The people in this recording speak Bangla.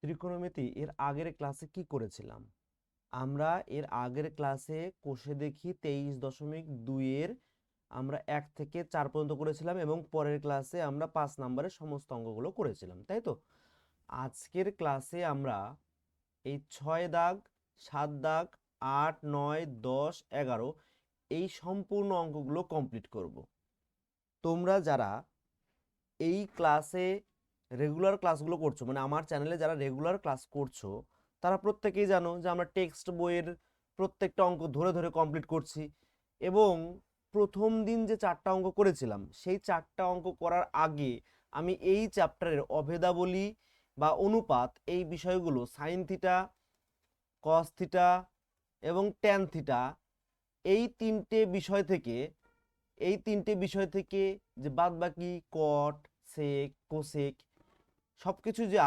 ত্রিকোণমিতি এর আগের ক্লাসে কি করেছিলাম? আমরা এর আগের ক্লাসে কোষে দেখি 23.2 এর আমরা 1 থেকে 4 পর্যন্ত করেছিলাম এবং পরের ক্লাসে আমরা 5 নম্বরের সমস্ত অঙ্কগুলো করেছিলাম, তাই তো? আজকের ক্লাসে আমরা এই 6 দাগ, 7 দাগ, 8, 9, 10, 11 এই সম্পূর্ণ অঙ্কগুলো কমপ্লিট করব। তোমরা যারা এই ক্লাসে রেগুলার ক্লাসগুলো করছো, মানে আমার চ্যানেলে যারা রেগুলার ক্লাস করছো, তারা প্রত্যেকেই জানো যে আমরা টেক্সট বইয়ের প্রত্যেকটা অঙ্ক ধরে ধরে কমপ্লিট করছি। এবং প্রথম দিন যে 4টা অঙ্ক করেছিলাম, সেই 4টা অঙ্ক করার আগে আমি এই চ্যাপ্টারের অভেদাবলী বা অনুপাত এই বিষয়গুলো সাইন থিটা, কস থিটা এবং ট্যান থিটা এই তিনটে বিষয় থেকে যে বাদবাকি কট, সেক, কোসেক সবকিছু যে